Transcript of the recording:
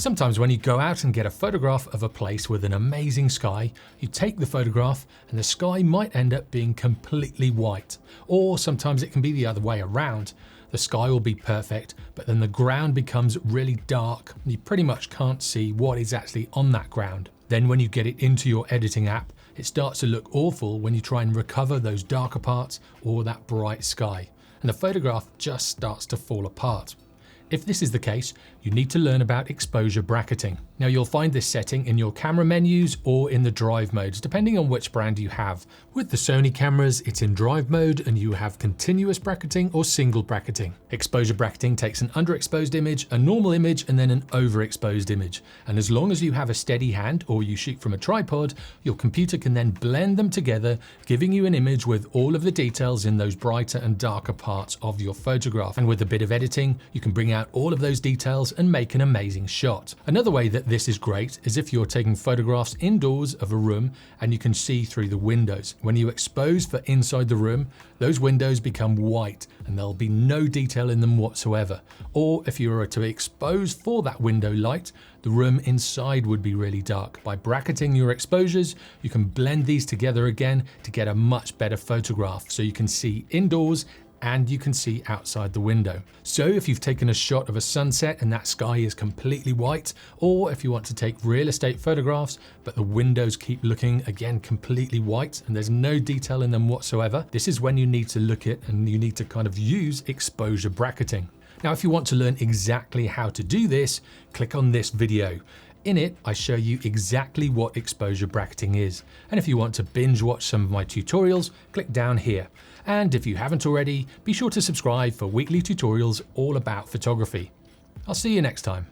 Sometimes when you go out and get a photograph of a place with an amazing sky, you take the photograph and the sky might end up being completely white. Or sometimes it can be the other way around. The sky will be perfect, but then the ground becomes really dark and you pretty much can't see what is actually on that ground. Then when you get it into your editing app, it starts to look awful when you try and recover those darker parts or that bright sky, and the photograph just starts to fall apart. If this is the case, you need to learn about exposure bracketing. Now you'll find this setting in your camera menus or in the drive modes, depending on which brand you have. With the Sony cameras, it's in drive mode and you have continuous bracketing or single bracketing. Exposure bracketing takes an underexposed image, a normal image, and then an overexposed image. And as long as you have a steady hand or you shoot from a tripod, your computer can then blend them together, giving you an image with all of the details in those brighter and darker parts of your photograph. And with a bit of editing, you can bring out all of those details and make an amazing shot. Another way that this is great is if you're taking photographs indoors of a room and you can see through the windows. When you expose for inside the room, those windows become white and there'll be no detail in them whatsoever. Or if you were to expose for that window light, the room inside would be really dark. By bracketing your exposures, you can blend these together again to get a much better photograph, so you can see indoors and you can see outside the window. So if you've taken a shot of a sunset and that sky is completely white, or if you want to take real estate photographs, but the windows keep looking again completely white and there's no detail in them whatsoever, this is when you need to look at and you need to kind of use exposure bracketing. Now, if you want to learn exactly how to do this, click on this video. In it, I show you exactly what exposure bracketing is. And if you want to binge watch some of my tutorials, click down here. And if you haven't already, be sure to subscribe for weekly tutorials all about photography. I'll see you next time.